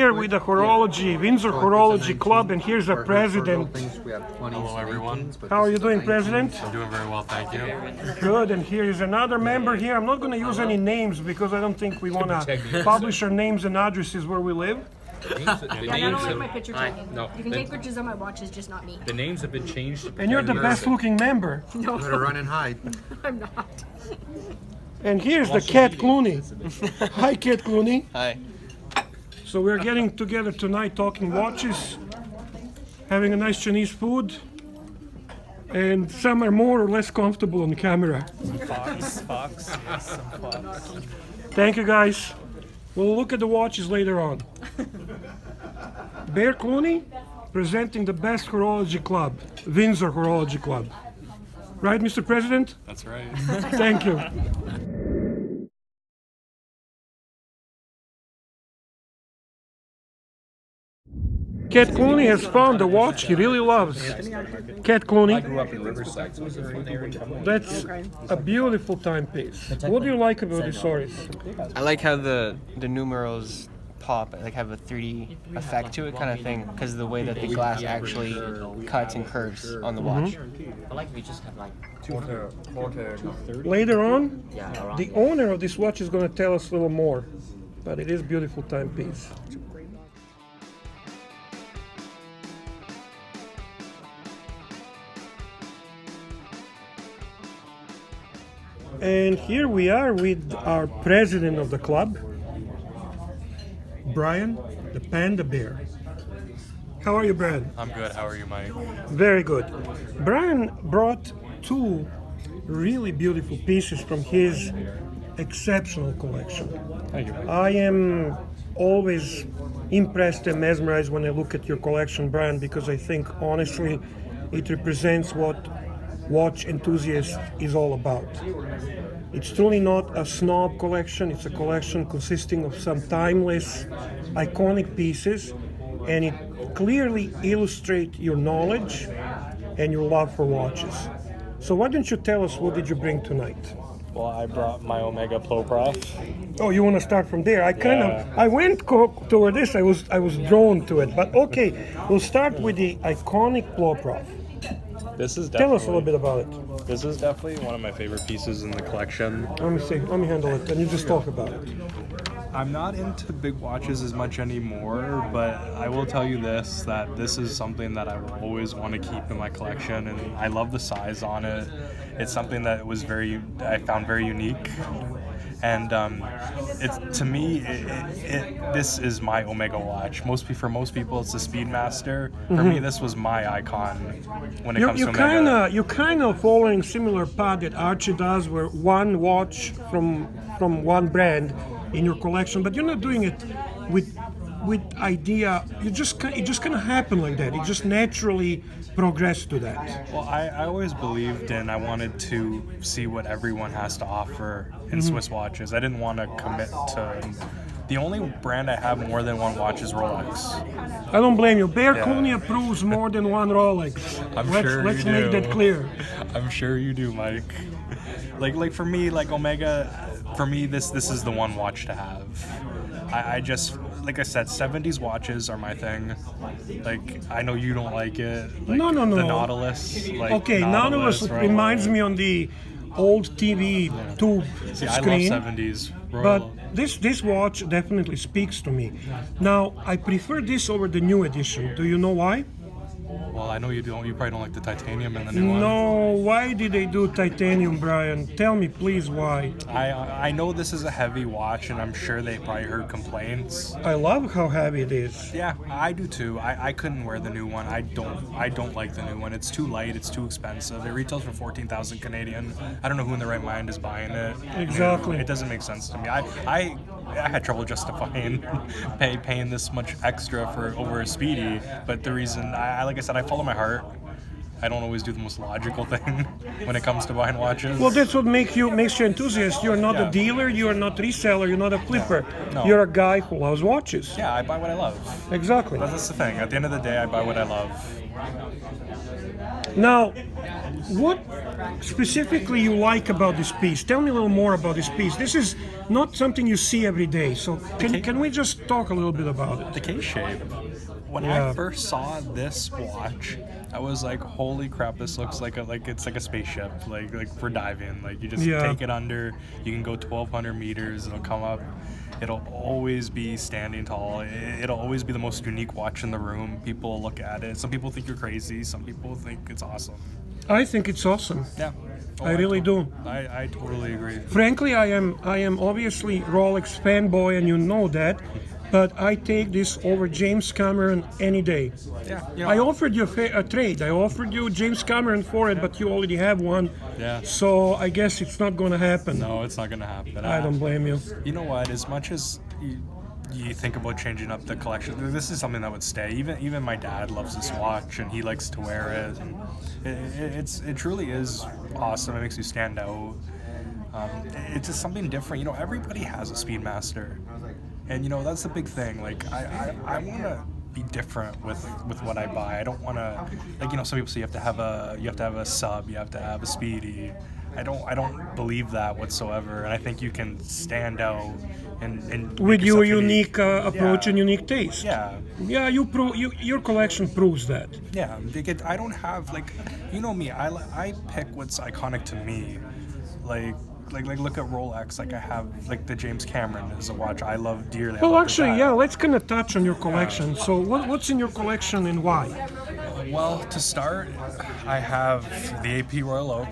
here with the Windsor Horology Club, and here's the president. Hello, everyone. How are you doing, President? I'm doing very well, thank you. Good, and here is another member here. I'm not going to use any names because I don't think we want to publish our names and addresses where we live. Yeah, I don't like my picture taken. No, you can take pictures of my watches, just not me. The names have been changed. And you're the best looking member. No, Better run and hide. I'm not. And here's the Cat Clooney. Hi, Cat Clooney. Hi. So we're getting together tonight talking watches, having a nice Chinese food, and some are more or less comfortable on camera. Fox. Thank you, guys. We'll look at the watches later on. Bear Clooney presenting the best horology club, Windsor Horology Club. Right, Mr. President? That's right. Thank you. Cat Clooney has found a watch he really loves. Cat Clooney. I grew up in Riverside, so it was a fun area to come over. That's a beautiful timepiece. What do you like about this, Soris? I like how the numerals pop, like have a 3D effect to it kind of thing, because of the way that the glass actually cuts and curves on the watch. I like we just have like quarter, 30. Later on, Yeah, around the owner of this watch is going to tell us a little more, but it is a beautiful timepiece. And here we are with our president of the club, Bryan, the Panda Bear. How are you, Bryan? I'm good. How are you, Mike? Very good. Bryan brought two really beautiful pieces from his exceptional collection. Thank you. I am always impressed and mesmerized when I look at your collection, Bryan, because I think honestly it represents what watch enthusiast is all about. It's truly not a snob collection, it's a collection consisting of some timeless, iconic pieces, and it clearly illustrates your knowledge and your love for watches. So why don't you tell us what did you bring tonight? Well, I brought my Omega Ploprof. Oh, you want to start from there? I went toward this. I was drawn to it. But okay, we'll start with the iconic Ploprof. This is Tell us a definitely, little bit about it. This is definitely one of my favorite pieces in the collection. Let me see. Let me handle it, and you just talk about it. I'm not into big watches as much anymore, but I will tell you this, that this is something that I will always want to keep in my collection, and I love the size on it. It's something that I found very unique. And to me, this is my Omega watch. For most people, it's the Speedmaster. For me, this was my icon when it comes to Omega. You're kind of following similar path that Archie does, where one watch from one brand in your collection, but you're not doing it with idea. It just kind of happened like that. It just naturally progressed to that. Well, I always believed I wanted to see what everyone has to offer in Swiss watches. I didn't want to commit to. The only brand I have more than one watch is Rolex. I don't blame you. Bear Clooney approves more than one Rolex. Let's make that clear. I'm sure you do, Mike. Like for me, like Omega, for me this is the one watch to have. I just, like I said, 70s watches are my thing. Like, I know you don't like it. Like, No. The Nautilus. Okay, Nautilus right? reminds me on the old TV tube See, screen. I love 70s. But this watch definitely speaks to me. Now, I prefer this over the new edition. Do you know why? Well, I know you don't. You probably don't like the titanium in the new one. No, why did they do titanium, Bryan? Tell me, please, why? I know this is a heavy watch, and I'm sure they probably heard complaints. I love how heavy it is. Yeah, I do too. I couldn't wear the new one. I don't like the new one. It's too light. It's too expensive. It retails for 14,000 Canadian. I don't know who in their right mind is buying it. Exactly. It doesn't make sense to me. I had trouble justifying paying this much extra for over a Speedy, but the reason like I said, I follow my heart. I don't always do the most logical thing when it comes to buying watches. Well, that's what makes you enthusiast. You're not a dealer. You are not a reseller. You're not a flipper. No. You're a guy who loves watches. Yeah, I buy what I love. Exactly. That's the thing. At the end of the day, I buy what I love. Now, what specifically you like about this piece? Tell me a little more about this piece. This is not something you see every day, so can we just talk a little bit about it? The K shape. When Yeah. I first saw this watch, I was like, "Holy crap! This looks like it's like a spaceship, like for diving. Like you just Yeah. take it under, you can go 1,200 meters. It'll come up. It'll always be standing tall. It'll always be the most unique watch in the room. People will look at it. Some people think you're crazy. Some people think it's awesome. I think it's awesome. Yeah, I really do. I totally agree. Frankly, I am obviously Rolex fanboy, and you know that. But I take this over James Cameron any day. Yeah, I offered you a trade. I offered you James Cameron for it, but you already have one. Yeah. So I guess it's not going to happen. No, it's not gonna happen. I don't blame you. You know what? As much as you think about changing up the collection, this is something that would stay. Even my dad loves this watch, and he likes to wear it. And it truly is awesome. It makes you stand out. It's just something different. You know, everybody has a Speedmaster, and you know that's the big thing. Like I want to be different with what I buy. I don't want to, like, you know, some people say you have to have a sub, you have to have a speedy. I don't believe that whatsoever, and I think you can stand out and With make your yourself unique approach Yeah. and unique taste. Yeah. Yeah, your collection proves that. Yeah, I don't have, like, you know me. I pick what's iconic to me. Like look at Rolex. Like I have like the James Cameron is a watch I love dearly. I Well, love the actually, dial. yeah, let's kind of touch on your collection. So what's in your collection and why? Well, to start, I have the AP Royal Oak,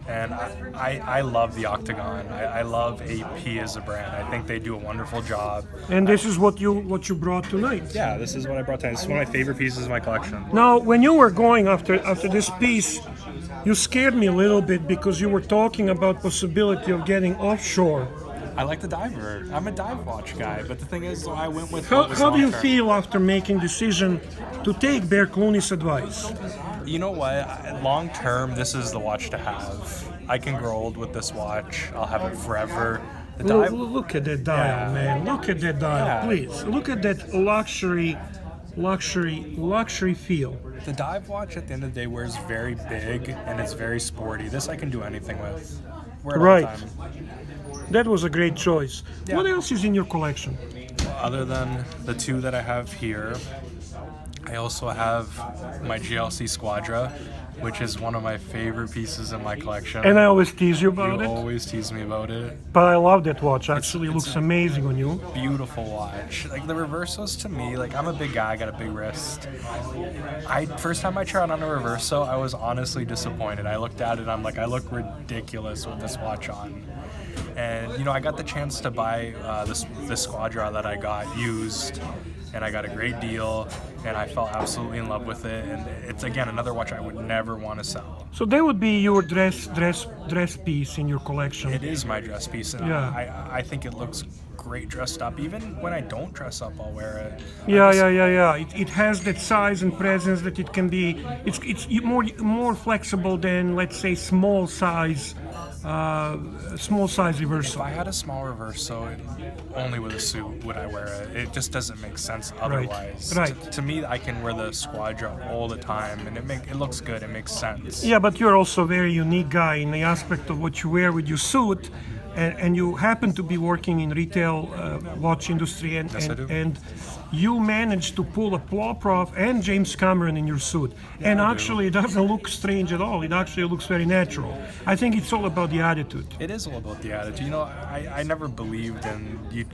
and I love the Octagon. I love AP as a brand. I think they do a wonderful job. And this is what you brought tonight. Yeah, this is what I brought tonight. This is one of my favorite pieces of my collection. Now, when you were going after this piece, you scared me a little bit because you were talking about possibility of getting offshore. I like the diver. I'm a dive watch guy, but the thing is, I went with How, what was how do you long-term. feel after making decision to take Bear Clooney's advice? You know what? Long term, this is the watch to have. I can grow old with this watch. I'll have it forever. The dive, Look at that dial, Yeah. man. Look at that dial, Yeah. please. Look at that luxury feel. the dive watch at the end of the day wears very big and it's very sporty. This I can do anything with. Wear it Right. all the time. That was a great choice. Yeah. What else is in your collection? Other than the two that I have here, I also have my GLC Squadra, which is one of my favorite pieces in my collection. And I always tease you about You it, always tease me about it. but I love that watch. Actually, it it's looks amazing on you. Beautiful watch. Like the reversos to me, like I'm a big guy, I got a big wrist. First time I tried on a reverso, I was honestly disappointed. I looked at it, I'm like, I look ridiculous with this watch on. And you know, I got the chance to buy this Squadra that I got used, and I got a great deal, and I fell absolutely in love with it. And it's again another watch I would never want to sell. So that would be your dress piece in your collection. It is my dress piece, and Yeah. I think it looks great dressed up. Even when I don't dress up, I'll wear it. Yeah. It has that size and presence that it can be. It's more flexible than, let's say, small size If reversal. I had a small reverso only with a suit, would I wear it? It just doesn't make sense otherwise. Right. To me, I can wear the Squadra all the time, and it looks good. It makes sense. Yeah, but you're also a very unique guy in the aspect of what you wear with your suit, and you happen to be working in retail watch industry, and Yes, I do. and you managed to pull a Ploprof and James Cameron in your suit, and I do. actually it doesn't look strange at all. It actually looks very natural. I think it's all about the attitude. It is all about the attitude. You know, I never believed in you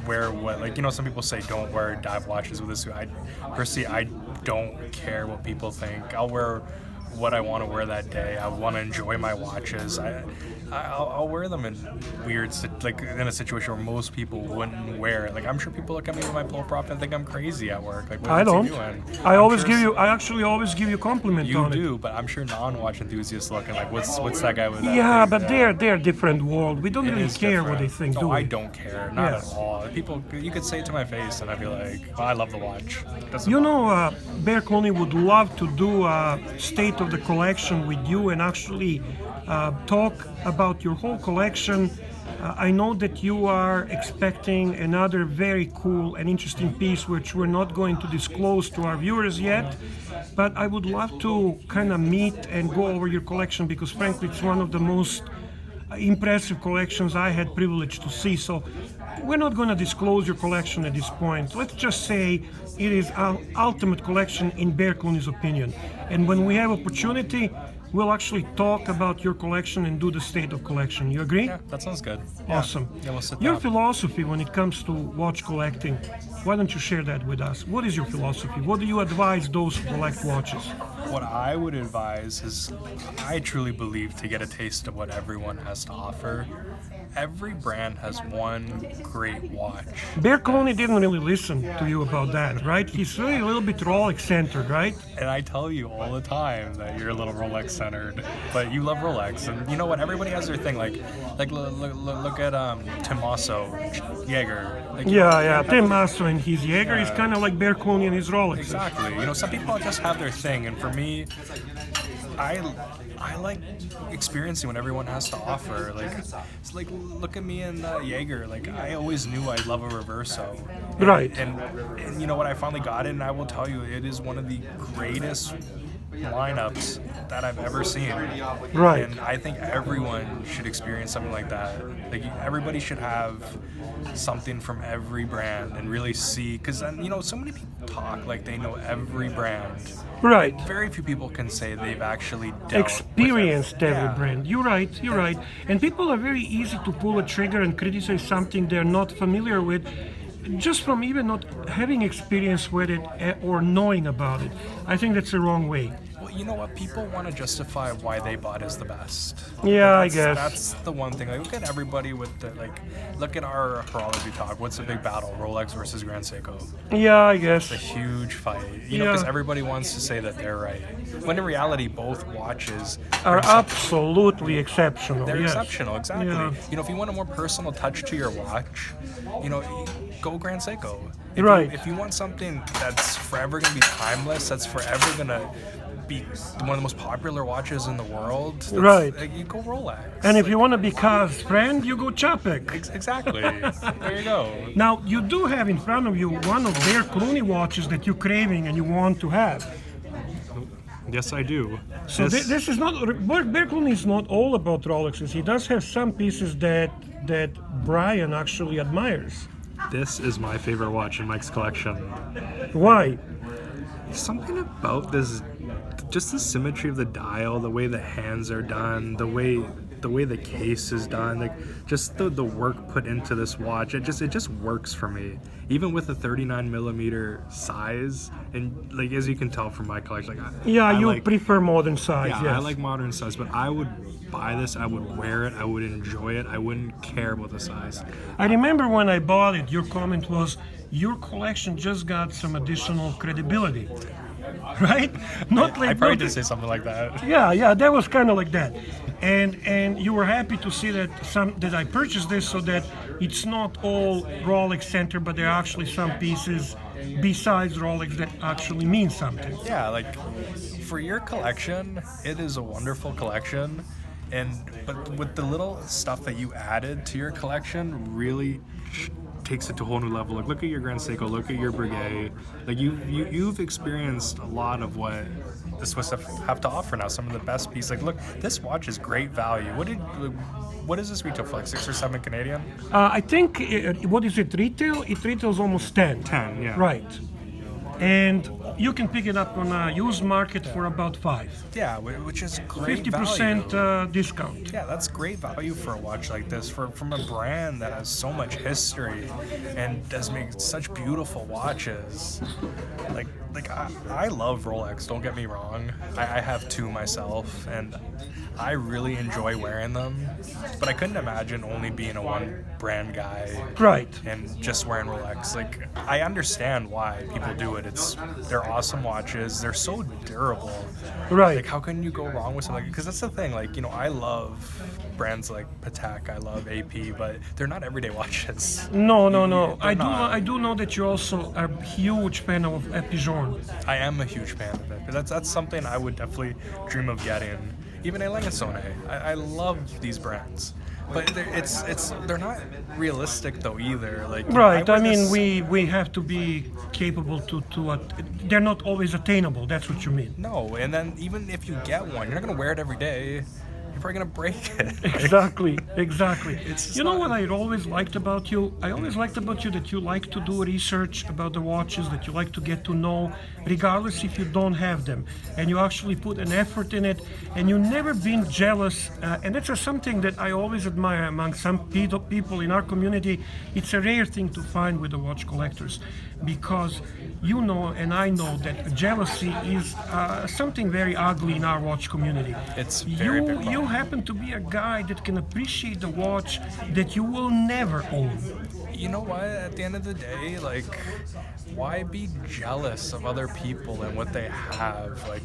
wear what, like, you know, some people say don't wear dive watches with a suit. Personally, I don't care what people think. I'll wear what I want to wear that day. I want to enjoy my watches. I'll wear them in like in a situation where most people wouldn't wear it. Like I'm sure people look at me with my Ploprof and think I'm crazy at work. Like I what's he don't. doing? I actually always give you compliment You on it. do, but I'm sure non-watch enthusiasts looking like, what's that guy with that? Yeah, thing? but they're different world. We don't It really is care what they different. think, No, do we? I don't care, not Yes. at all. People, you could say it to my face, and I'd be like, oh, I love the watch. Doesn't You bother know, Bear Clooney would love to do a state of the collection with you and actually talk about your whole collection, I know that you are expecting another very cool and interesting piece, which we're not going to disclose to our viewers yet, but I would love to kind of meet and go over your collection because frankly it's one of the most impressive collections I had privilege to see. So we're not going to disclose your collection at this point. Let's just say it is our ultimate collection in Bear Clooney's opinion. And when we have opportunity, we'll actually talk about your collection and do the state of collection. You agree? Yeah, that sounds good. Awesome. Yeah, we'll sit Your down. philosophy when it comes to watch collecting, why don't you share that with us? What is your philosophy? What do you advise those who collect watches? What I would advise is, I truly believe to get a taste of what everyone has to offer. Every brand has one great watch. Bear Clooney didn't really listen to you about that, right? He's really a little bit Rolex-centered, right? And I tell you all the time that you're a little Rolex-centered, but you love Rolex. And you know what? Everybody has their thing. Like look at Tommaso Jaeger. Like, Yeah. Tim Masso and his Jaeger is kind of like Bear Clooney and his Rolex. Exactly. You know, some people just have their thing, and for me, I like experiencing what everyone has to offer. Like, it's like look at me in Jaeger. Like, I always knew I'd love a Reverso. Right. And you know what? I finally got it, and I will tell you, it is one of the greatest lineups that I've ever seen. Right. And I think everyone should experience something like that. Like, everybody should have something from every brand and really see, because you know, so many people talk like they know every brand. Right. Very few people can say they've actually dealt Experienced with it. every Yeah. brand. You're right. And people are very easy to pull a trigger and criticize something they're not familiar with, just from even not having experience with it or knowing about it. I think that's the wrong way. Well, you know what? People want to justify why they bought is the best. Yeah, I That's- guess. That's the one thing. Like, look at everybody with the, like, look at our horology talk. What's the big battle? Rolex versus Grand Seiko. Yeah, I guess. A huge fight. You know, because Yeah. everybody wants to say that they're right. When in reality, both watches Are bring something. absolutely exceptional. They're yes. exceptional, exactly. Yeah. You know, if you want a more personal touch to your watch, you know, go Grand Seiko. Right. If you want something that's forever going to be timeless, that's forever going to be one of the most popular watches in the world, Right. like, you go Rolex. And if you want to be Kaz's friend, you go Chapek. Exactly. There you go. Now, you do have in front of you one of their Clooney watches that you're craving and you want to have. Yes, I do. So this is not, Bear Clooney is not all about Rolexes. He does have some pieces that Bryan actually admires. This is my favorite watch in Mike's collection. Why? Something about this, just the symmetry of the dial, the way the hands are done, the way the case is done, like just the work put into this watch, it just works for me. Even with the 39mm size, and like as you can tell from my collection, like You prefer modern size, yeah, yes. I like modern size, but I would buy this, I would wear it, I would enjoy it, I wouldn't care about the size. I remember when I bought it, your comment was, your collection just got some additional credibility. Right? Not like I probably did say something like that. Yeah, that was kind of like that, and you were happy to see that I purchased this so that it's not all Rolex center, but there are actually some pieces besides Rolex that actually mean something. Yeah, like for your collection, it is a wonderful collection, but with the little stuff that you added to your collection, really takes it to a whole new level. Like, look at your Grand Seiko, look at your Breguet. Like, you've experienced a lot of what the Swiss have to offer now. Some of the best pieces. Like, look, this watch is great value. What is this retail for? Like 6 or 7 Canadian? I think what is it retail? It retails almost 10. 10, yeah. Right. And you can pick it up on a used market for about 5. Yeah, which is great 50% value. discount. Yeah, that's great value for a watch like this, from a brand that has so much history and does make such beautiful watches. Like I love Rolex, don't get me wrong. I have 2 myself, and I really enjoy wearing them, but I couldn't imagine only being a one brand guy Right. and just wearing Rolex. Like, I understand why people do it. They're awesome watches. They're so durable. Right. Like, how can you go wrong with something? Because that's the thing. Like, you know, I love brands like Patek. I love AP, but they're not everyday watches. No. They're I not. do know that you also are a huge fan of Epigeon. I am a huge fan of it. But that's something I would definitely dream of getting. Even a Langasone. I love these brands. But they're not realistic though either. Like Right. wear I mean, this- we have to be capable to they're not always attainable. That's what you mean. No, and then even if you get one, you're not gonna wear it every day. You're probably gonna break it. Exactly, exactly. It's just You know not- what I always liked about you? I always liked about you that you like to do research about the watches, that you like to get to know, regardless if you don't have them. And you actually put an effort in it, and you never been jealous. And that's just something that I always admire among some people in our community. It's a rare thing to find with the watch collectors, because you know and I know that jealousy is something very ugly in our watch community. It's very big problem. You happen to be a guy that can appreciate the watch that you will never own. You know what? At the end of the day, like, why be jealous of other people and what they have? Like,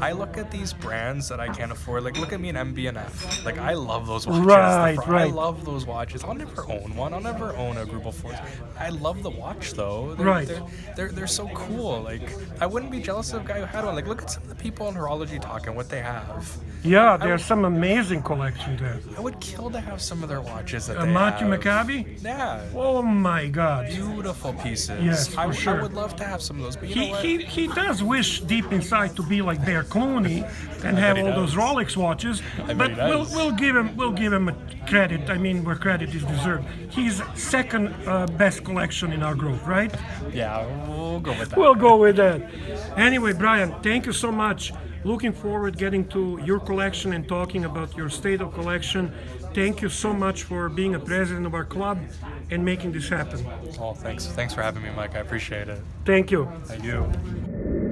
I look at these brands that I can't afford. Like, look at me in MB&F. Like, I love those watches. Right, I right. love those watches. I'll never own one. I'll never own a Group of Force. I love the watch though. Right. They're so cool. Like, I wouldn't be jealous of a guy who had one. Like, look at some of the people in Horology talking what they have. Yeah, there's some amazing collection there. I would kill to have some of their watches that they Matthew have. McCabe? Yeah. Oh my God. Beautiful pieces. Yes, for I sure. would love to have some of those, but you know what? He does wish deep inside to be like Bear Clooney and have he all those does. Rolex watches. bet But he does. we'll give him a credit. I mean, where credit is deserved. He's second best collection in our group, right? Yeah, we'll go with that. We'll go with that. Anyway, Bryan, thank you so much. Looking forward getting to your collection and talking about your state of collection. Thank you so much for being a president of our club and making this happen. Oh, thanks for having me, Mike. I appreciate it. Thank you. Thank you.